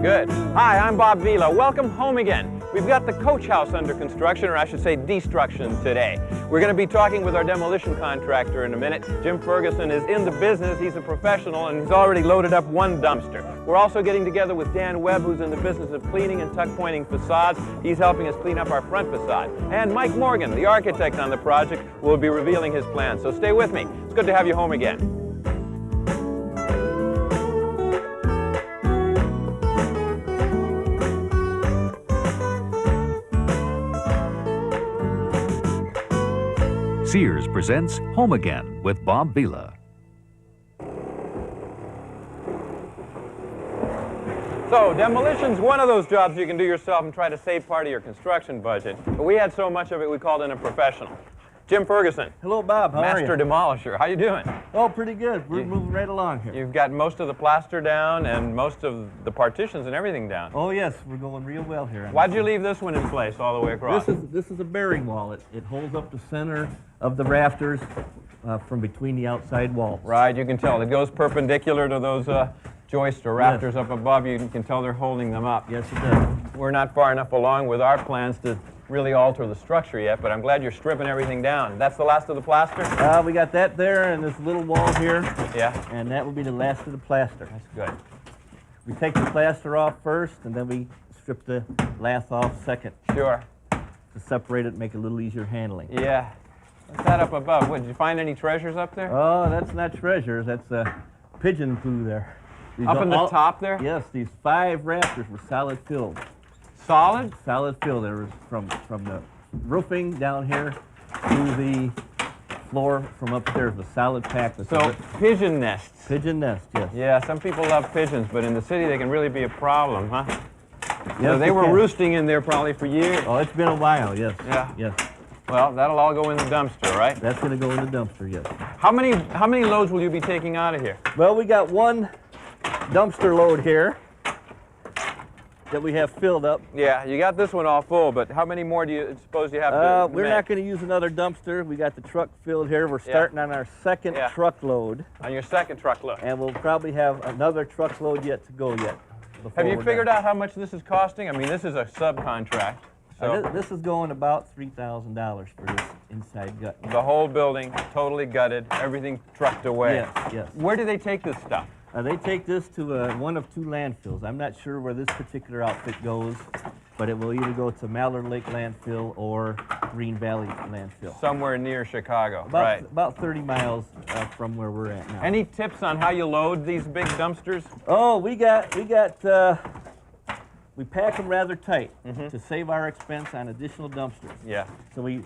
Good. Hi, I'm Bob Vila. Welcome home again. We've got the coach house under construction, or I should say destruction today. We're going to be talking with our demolition contractor in a minute. Jim Ferguson is in the business. He's a professional, and he's already loaded up one dumpster. We're also getting together with Dan Webb, who's in the business of cleaning and tuck-pointing facades. He's helping us clean up our front facade. And Mike Morgan, the architect on the project, will be revealing his plans. So stay with me. It's good to have you home again. Sears presents Home Again with Bob Vila. So, demolition's one of those jobs you can do yourself and try to save part of your construction budget. But we had so much of it, we called in a professional. Jim Ferguson. Hello, Bob. How are you? Master demolisher. How you doing? Oh, pretty good. We're moving right along here. You've got most of the plaster down and most of the partitions and everything down. Oh, yes. We're going real well here. Why'd you leave this one in place all the way across? This is a bearing wall. It holds up the center of the rafters from between the outside walls. Right. You can tell. It goes perpendicular to those joists or rafters up above. You can tell they're holding them up. Yes, it does. We're not far enough along with our plans to really alter the structure yet, but I'm glad you're stripping everything down. That's the last of the plaster? We got that there and this little wall here. Yeah. And that will be the last of the plaster. That's good. We take the plaster off first, and then we strip the lath off second. Sure. To separate it and make it a little easier handling. Yeah. What's that up above? What, did you find any treasures up there? Oh, that's not treasures. That's pigeon poo there. Up in the top there? Yes, these 5 rafters were solid filled. Solid? Solid fill. There was from the roofing down here to the floor from upstairs, the solid pack. So pigeon nests. Pigeon nest, yes. Yeah, some people love pigeons, but in the city they can really be a problem, huh? Yes, so they were roosting in there probably for years. Oh, it's been a while, yes. Yeah. Yes. Well, that'll all go in the dumpster, right? That's going to go in the dumpster, yes. How many loads will you be taking out of here? Well, we got one dumpster load here that we have filled up. Yeah, you got this one all full, but how many more do you suppose you have to We're not going to use another dumpster. We got the truck filled here. We're starting on our second truckload. On your second truckload. And we'll probably have another truckload yet to go yet. Have you figured out how much this is costing? I mean, this is a subcontract. So this is going about $3,000 for this inside gut. The whole building, totally gutted, everything trucked away. Yes, yes. Where do they take this stuff? They take this to one of 2 landfills. I'm not sure where this particular outfit goes, but it will either go to Mallard Lake landfill or Green Valley landfill. Somewhere near Chicago, right. About 30 miles from where we're at now. Any tips on how you load these big dumpsters? Oh, we pack them rather tight to save our expense on additional dumpsters. Yeah. So we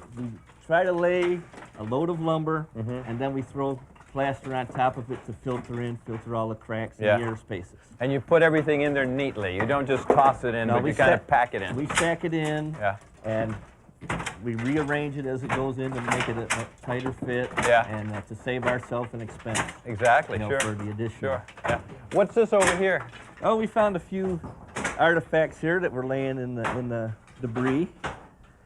try to lay a load of lumber, and then we throw plaster on top of it to filter all the cracks and the air spaces. And you put everything in there neatly. You don't just toss it in, but you kind of pack it in. We stack it in, and we rearrange it as it goes in to make it a tighter fit, and to save ourselves an expense. Exactly, sure. For the addition. Sure, yeah. What's this over here? Oh, we found a few artifacts here that were laying in the debris.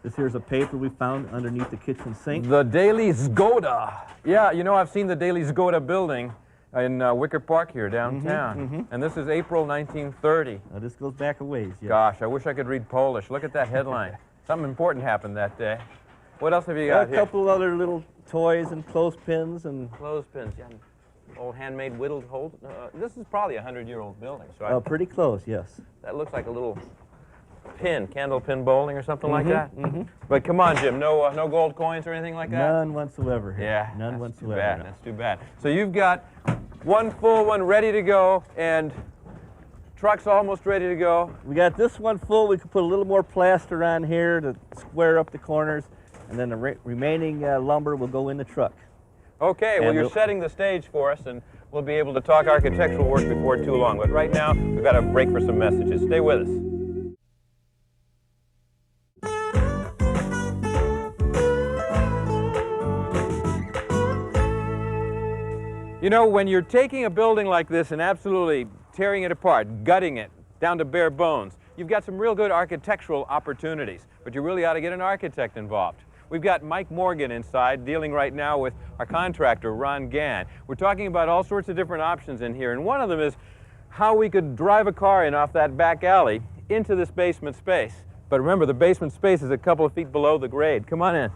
This here's a paper we found underneath the kitchen sink. The Daily Zgoda. Yeah, you know, I've seen the Daily Zgoda building in Wicker Park here downtown. And this is April 1930. Now, this goes back a ways, yeah. Gosh, I wish I could read Polish. Look at that headline. Something important happened that day. What else have you got here? A couple other little toys and clothespins and... Clothespins, yeah. Old handmade whittled hold. This is probably a 100-year-old building. So pretty close, yes. That looks like a little pin, candle pin bowling or something like that. But come on, Jim, no gold coins or anything like that? None whatsoever here. Yeah, none whatsoever. Too bad. That's too bad. So you've got one full one ready to go, and truck's almost ready to go. We got this one full. We could put a little more plaster on here to square up the corners, and then the remaining lumber will go in the truck. Okay, well, you're setting the stage for us, and we'll be able to talk architectural work before too long. But right now, we've got to break for some messages. Stay with us. You know, when you're taking a building like this and absolutely tearing it apart, gutting it down to bare bones, you've got some real good architectural opportunities, but you really ought to get an architect involved. We've got Mike Morgan inside dealing right now with our contractor, Ron Gan. We're talking about all sorts of different options in here, and one of them is how we could drive a car in off that back alley into this basement space. But remember, the basement space is a couple of feet below the grade. Come on in.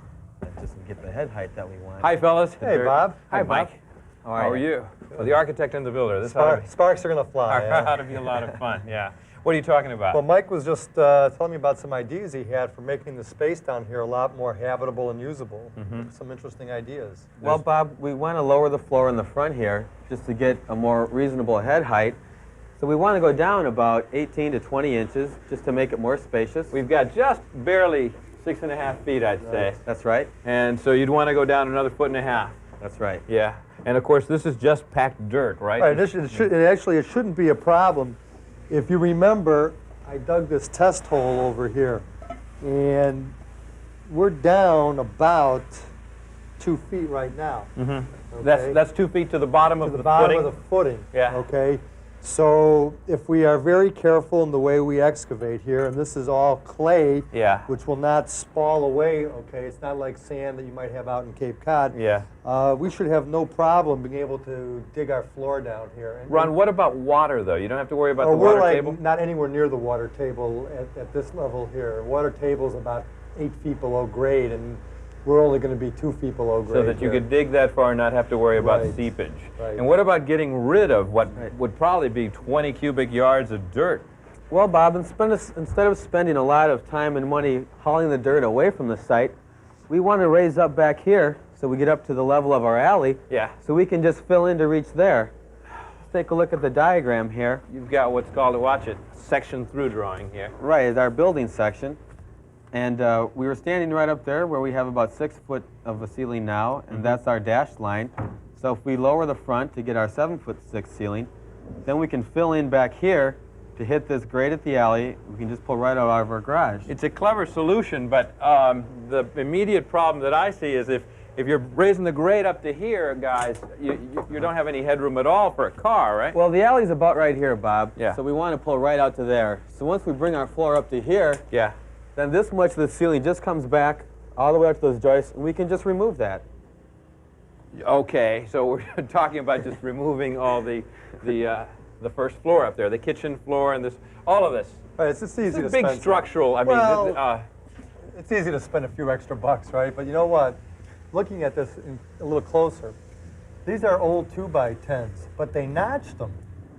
Just to get the head height that we want. Hi, fellas. Hey, Bob. Hi, Mike. How are you? Well, the architect and the builder. This Sparks are going to fly. ought to be a lot of fun, yeah. What are you talking about? Well, Mike was just telling me about some ideas he had for making the space down here a lot more habitable and usable. Some interesting ideas. Well, Bob, we want to lower the floor in the front here just to get a more reasonable head height. So we want to go down about 18 to 20 inches just to make it more spacious. We've got just barely 6.5 feet, I'd say. That's right. And so you'd want to go down another 1.5 feet. That's right. Yeah. And of course, this is just packed dirt, right? Right, it shouldn't be a problem. If you remember, I dug this test hole over here, and we're down about 2 feet right now. Okay? That's 2 feet to the bottom of the bottom footing? of the footing. Yeah. Okay. So if we are very careful in the way we excavate here, and this is all clay, Yeah. which will not spall away, okay? It's not like sand that you might have out in Cape Cod. Yeah. We should have no problem being able to dig our floor down here. And, Ron, what about water, though? You don't have to worry about the we're water like table? not anywhere near the water table at this level here. Water table's about 8 feet below grade, and we're only going to be 2 feet below grade. So that you could dig that far and not have to worry about Right. seepage. Right. And what about getting rid of what would probably be 20 cubic yards of dirt? Well, Bob, instead of spending a lot of time and money hauling the dirt away from the site, we want to raise up back here so we get up to the level of our alley. Yeah. So we can just fill in to reach there. Let's take a look at the diagram here. You've got what's called, watch it, section through drawing here. Right, is our building section. And we were standing right up there where we have about 6 foot of a ceiling now, and that's our dashed line. So if we lower the front to get our 7'6" ceiling, then we can fill in back here to hit this grade at the alley. We can just pull right out of our garage. It's a clever solution, but the immediate problem that I see is if you're raising the grade up to here, guys, you don't have any headroom at all for a car, right? Well, the alley's about right here, Bob. Yeah. So we want to pull right out to there. So once we bring our floor up to here, Yeah. then this much of the ceiling just comes back all the way up to those joists, and we can just remove that. Okay, so we're talking about just removing all the first floor up there, the kitchen floor and this, all of this. Right, it's just easy It's to a big spend. structural, I mean, Well, it's easy to spend a few extra bucks, right? But you know what? Looking at this a little closer, these are old 2x10s, but they notched them,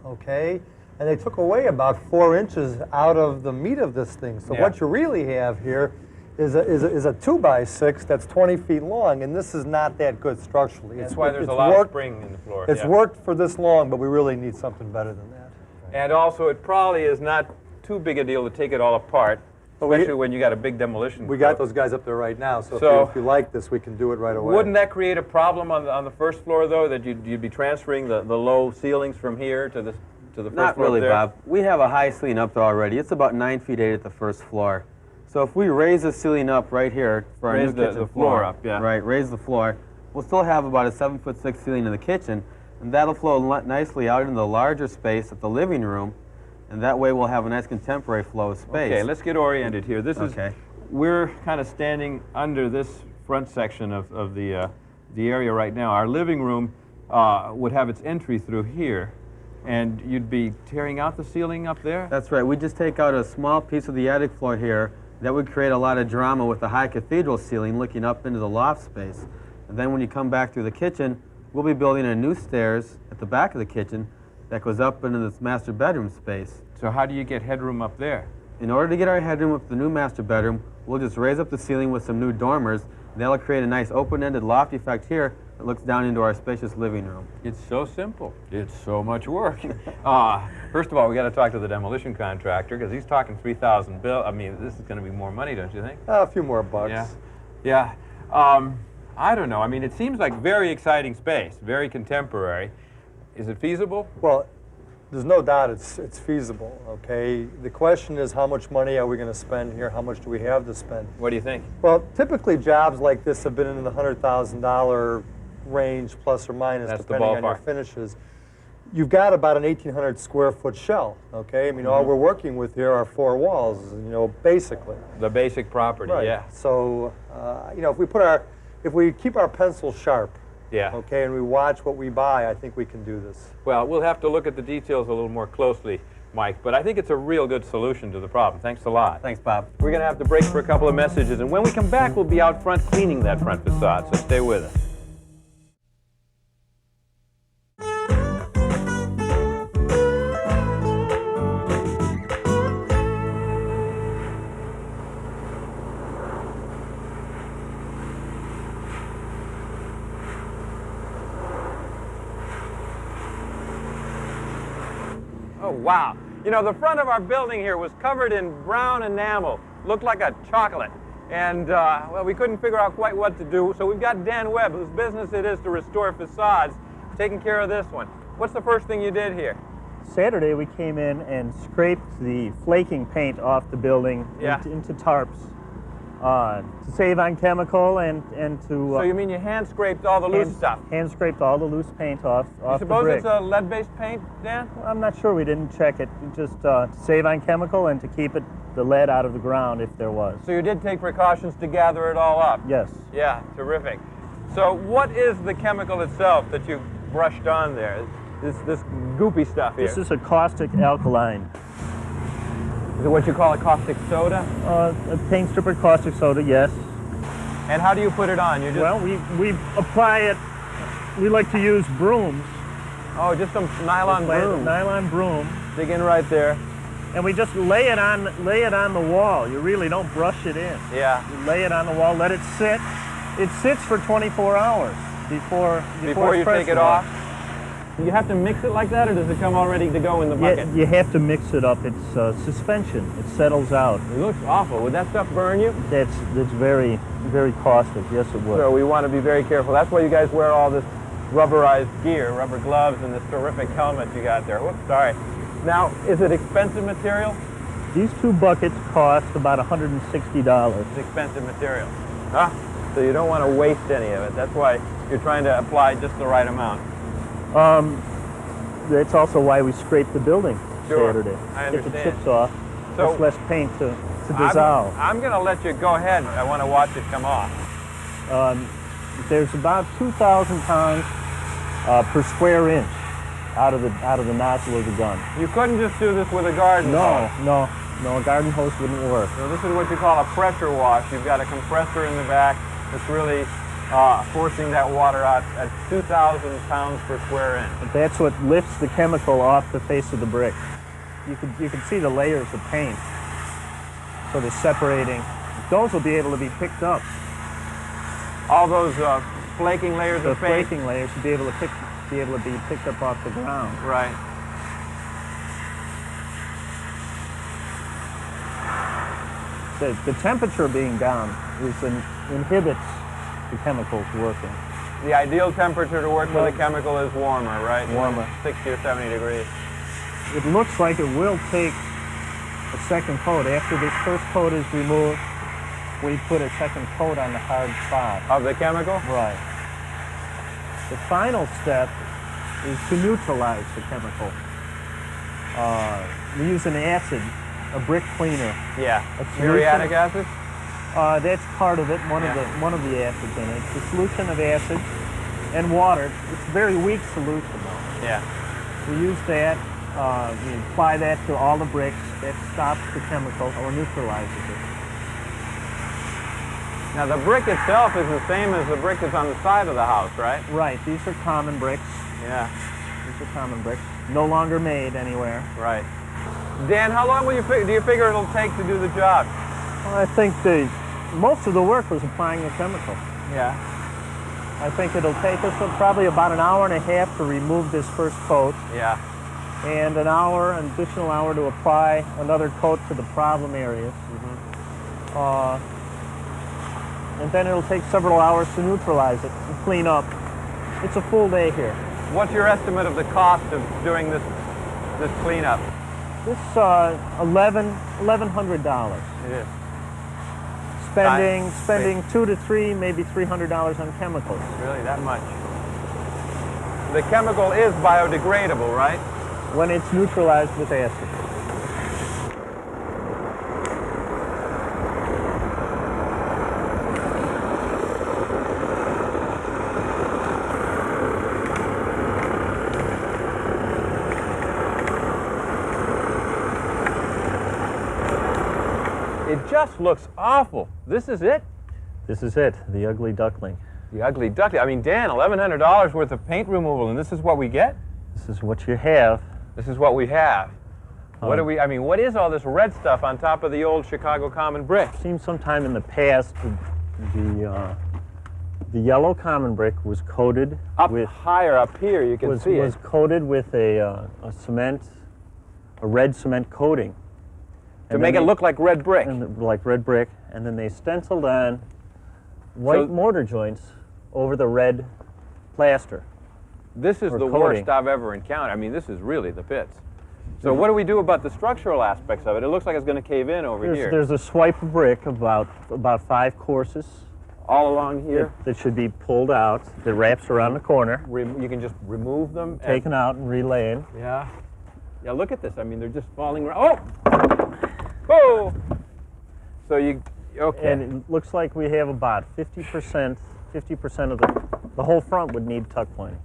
okay? And they took away about 4 inches out of the meat of this thing. So Yeah. what you really have here is a 2x6 that's 20 feet long, and this is not that good structurally. that's why there's it's a lot of worked- spring in the floor. It's yeah. worked for this long, but we really need something better than that. And also, it probably is not too big a deal to take it all apart, especially when you got a big demolition. We got crew. those guys up there right now, so, So- if you like this, we can do it right away. Wouldn't that create a problem on the first floor, though, that you'd be transferring the low ceilings from here to the first Not floor really, there? Bob. We have a high ceiling up there already. It's about 9 feet 8 at the first floor. So if we raise the ceiling up right here for our Raise new kitchen the floor up, yeah. Right, raise the floor. We'll still have about a 7'6" ceiling in the kitchen, and that'll flow nicely out into the larger space at the living room, and that way we'll have a nice contemporary flow of space. Okay, let's get oriented here. This Okay. we're kind of standing under this front section of the area right now. Our living room would have its entry through here, and you'd be tearing out the ceiling up there? That's right. We just take out a small piece of the attic floor here. That would create a lot of drama with the high cathedral ceiling looking up into the loft space. And then when you come back through the kitchen, we'll be building a new stairs at the back of the kitchen that goes up into this master bedroom space. So how do you get headroom up there? In order to get our headroom up to the new master bedroom, we'll just raise up the ceiling with some new dormers, and that'll create a nice open-ended loft effect here that looks down into our spacious living room. It's so simple. It's so much work. First of all, we got to talk to the demolition contractor because he's talking 3,000 bill. I mean, this is going to be more money, don't you think? A few more bucks. Yeah. I don't know. I mean, it seems like very exciting space, very contemporary. Is it feasible? Well, there's no doubt it's feasible, okay? The question is, how much money are we going to spend here? How much do we have to spend? What do you think? Well, typically jobs like this have been in the $100,000 range, plus or minus, That's the depending on your ballpark. finishes. You've got about an 1,800 square foot shell, okay? I mean, all we're working with here are 4 walls, you know, basically. The basic property, Right. yeah. So, you know, if we keep our pencil sharp, Yeah. okay, and we watch what we buy, I think we can do this. Well, we'll have to look at the details a little more closely, Mike, but I think it's a real good solution to the problem. Thanks a lot. Thanks, Bob. We're going to have to break for a couple of messages, and when we come back, we'll be out front cleaning that front facade, so stay with us. Oh, wow. You know, the front of our building here was covered in brown enamel. Looked like a chocolate. And, well, we couldn't figure out quite what to do, so we've got Dan Webb, whose business it is to restore facades, taking care of this one. What's the first thing you did here? Saturday we came in and scraped the flaking paint off the building Yeah. into tarps to save on chemical and to So you mean you hand scraped all the loose stuff? hand scraped all the loose paint off You the suppose brick. it's a lead-based paint, Dan? I'm not sure, we didn't check it, just to save on chemical and to keep the lead out of the ground if there was. So you did take precautions to gather it all up? Yes. Yeah, terrific. So what is the chemical itself that you brushed on there? This goopy stuff here. This is a caustic alkaline. Is it what you call a caustic soda? A paint stripper caustic soda, yes. And how do you put it on? You just Well, we apply it, we like to use brooms. oh, just some nylon Apply a broom. nylon broom. Dig in right there. And we just lay it on the wall. You really don't brush it in. Yeah. You lay it on the wall, let it sit. It sits for 24 hours before Before you it's take it pressure off. washed. You have to mix it like that, or does it come all ready to go in the bucket? You have to mix it up. It's suspension. It settles out. It looks awful. Would that stuff burn you? That's very, very caustic. Yes, it would. So we want to be very careful. That's why you guys wear all this rubberized gear, rubber gloves, and this terrific helmet you got there. Whoops, sorry. Now, is it expensive material? These two buckets cost about $160. It's expensive material. Huh? So you don't want to waste any of it. That's why you're trying to apply just the right amount. That's also why we scraped the building Sure, Saturday. I Get the understand. chips off. So- There's less paint to dissolve. I'm going to let you go ahead. I want to watch it come off. There's about 2,000 pounds per square inch out of the nozzle of the gun. You couldn't just do this with a garden hose. No, a garden hose wouldn't work. So this is what you call a pressure wash. You've got a compressor in the back that's really forcing that water out at 2,000 pounds per square inch. But that's what lifts the chemical off the face of the brick. You can see the layers of paint sort of separating. Those will be able to be picked up. All those flaking layers The of paint. flaking layers will be able to be picked up off the ground. Right. The temperature being down inhibits the chemicals working. The ideal temperature to work with a chemical is warmer, right? Warmer. 60 or 70 degrees. It looks like it will take a second coat. After this first coat is removed, we put a second coat on the hard spot. Of the chemical? Right. The final step is to neutralize the chemical. We use an acid, a brick cleaner. Yeah. A solution- Muriatic acid? That's part of it, one Yeah. of the acids in it. It's a solution of acid and water. It's a very weak solution though. Yeah. We use that, we apply that to all the bricks. That stops the chemical or neutralizes it. Now the brick itself is the same as the brick that's on the side of the house, right? Right, these are common bricks. Yeah. These are common bricks. No longer made anywhere. Right. Dan, how long do you figure it'll take to do the job? Well, I think most of the work was applying the chemical. Yeah. I think it'll take us probably about an hour and a half to remove this first coat, Yeah. and an additional hour to apply another coat to the problem areas. And then it'll take several hours to neutralize it and clean up. It's a full day here. What's your estimate of the cost of doing this cleanup? This $1,100. It is. Spending $200 to $300, maybe $300 on chemicals. Really, that much? The chemical is biodegradable, right? When it's neutralized with acid. just looks awful. This is it? This is it, the ugly duckling. The ugly duckling. I mean, Dan, $1,100 worth of paint removal, and this is what we get? This is what you have. This is what we have. What I mean, what is all this red stuff on top of the old Chicago common brick? Seems sometime in the past the yellow common brick was coated Higher up here, you can see was it. coated with a red cement coating. To make it look like red brick. Like red brick, and then they stenciled on white mortar joints over the red plaster. This is the coating. worst I've ever encountered. I mean, this is really the pits. So what do we do about the structural aspects of it? It looks like it's going to cave in over here. There's a swipe of brick about 5 courses. All along here? That should be pulled out. That wraps around the corner. You can just remove them? Taken out and relaying. Yeah. Yeah, look at this. I mean, they're just falling around. Oh! Oh! So you, okay. And it looks like we have about 50% of the whole front would need tuck pointing.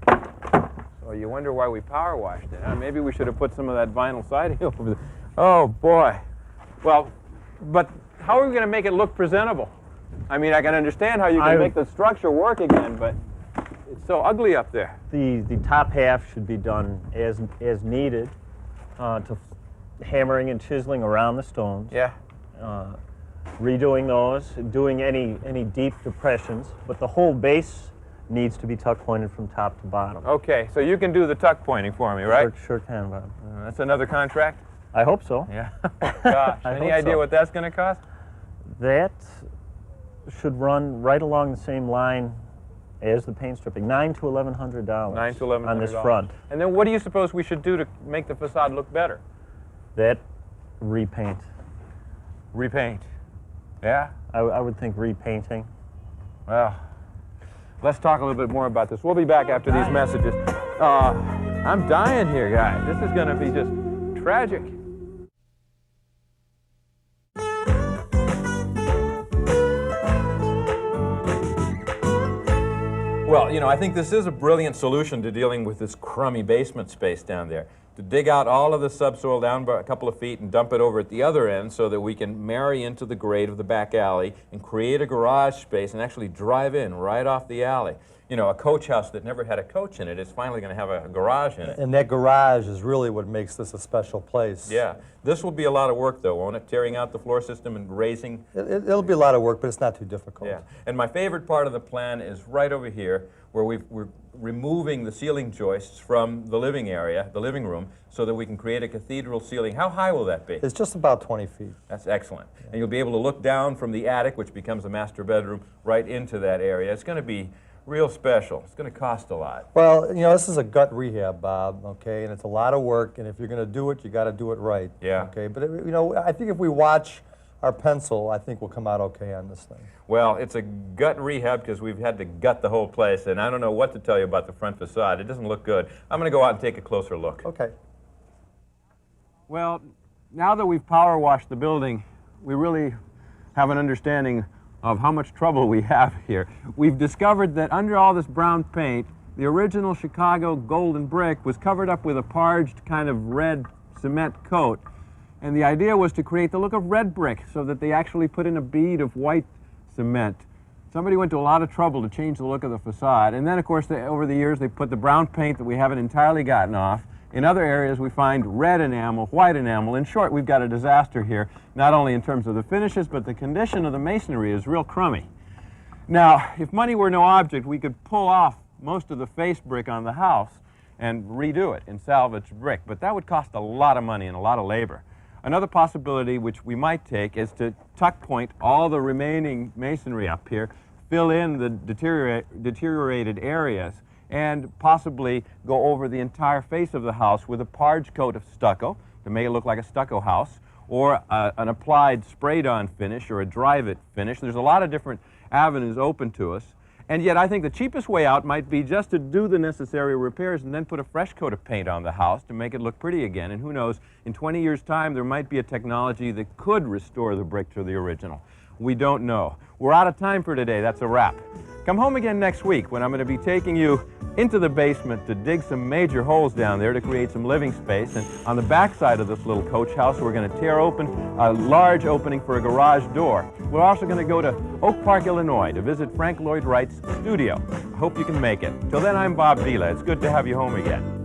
So you wonder why we power washed it. Huh? Maybe we should have put some of that vinyl siding over there. Oh, boy. Well, but how are we going to make it look presentable? I mean, I can understand how you can make the structure work again, but it's so ugly up there. The top half should be done as needed, to hammering and chiseling around the stones. Yeah. Redoing those, doing any deep depressions, but the whole base needs to be tuck pointed from top to bottom. Okay, so you can do the tuck pointing for me, right? Sure can, Bob. That's another contract? I hope so. Yeah. Gosh, any idea what that's going to cost? That should run right along the same line as the paint stripping, $900 to $1,100. $900 to $1,100 on this front. And then what do you suppose we should do to make the facade look better? That repaint. Repaint. Yeah? I would think repainting. Well, let's talk a little bit more about this. We'll be back after these messages. I'm dying here, guys. This is going to be just tragic. Well, you know, I think this is a brilliant solution to dealing with this crummy basement space down there. To dig out all of the subsoil down by a couple of feet and dump it over at the other end so that we can marry into the grade of the back alley and create a garage space and actually drive in right off the alley. You know, a coach house that never had a coach in it is finally going to have a garage in it. And that garage is really what makes this a special place. Yeah. This will be a lot of work, though, won't it? Tearing out the floor system and raising. It'll be a lot of work, but it's not too difficult. Yeah. And my favorite part of the plan is right over here, where we're removing the ceiling joists from the living area, the living room, so that we can create a cathedral ceiling. How high will that be? It's just about 20 feet. That's excellent. Yeah. And you'll be able to look down from the attic, which becomes a master bedroom, right into that area. It's going to be real special. It's going to cost a lot. Well, you know, this is a gut rehab, Bob, okay, and it's a lot of work, and if you're going to do it, you got to do it right. Yeah. Okay, but, you know, I think if we watch our pencil, I think we'll come out okay on this thing. Well, it's a gut rehab because we've had to gut the whole place, and I don't know what to tell you about the front facade. It doesn't look good. I'm going to go out and take a closer look. Okay. Well, now that we've power washed the building, we really have an understanding of how much trouble we have here. We've discovered that under all this brown paint, the original Chicago golden brick was covered up with a parged kind of red cement coat. And the idea was to create the look of red brick so that they actually put in a bead of white cement. Somebody went to a lot of trouble to change the look of the facade. And then, of course, over the years, they put the brown paint that we haven't entirely gotten off. In other areas, we find red enamel, white enamel. In short, we've got a disaster here, not only in terms of the finishes, but the condition of the masonry is real crummy. Now, if money were no object, we could pull off most of the face brick on the house and redo it in salvage brick, but that would cost a lot of money and a lot of labor. Another possibility which we might take is to tuck point all the remaining masonry up here, fill in the deteriorated areas, and possibly go over the entire face of the house with a parge coat of stucco to make it look like a stucco house, or an applied sprayed-on finish or a drive-it finish. There's a lot of different avenues open to us. And yet I think the cheapest way out might be just to do the necessary repairs and then put a fresh coat of paint on the house to make it look pretty again. And who knows, in 20 years' time there might be a technology that could restore the brick to the original. We don't know. We're out of time for today. That's a wrap. Come home again next week when I'm going to be taking you into the basement to dig some major holes down there to create some living space. And on the back side of this little coach house, we're going to tear open a large opening for a garage door. We're also going to go to Oak Park, Illinois to visit Frank Lloyd Wright's studio. I hope you can make it. Till then, I'm Bob Vila. It's good to have you home again.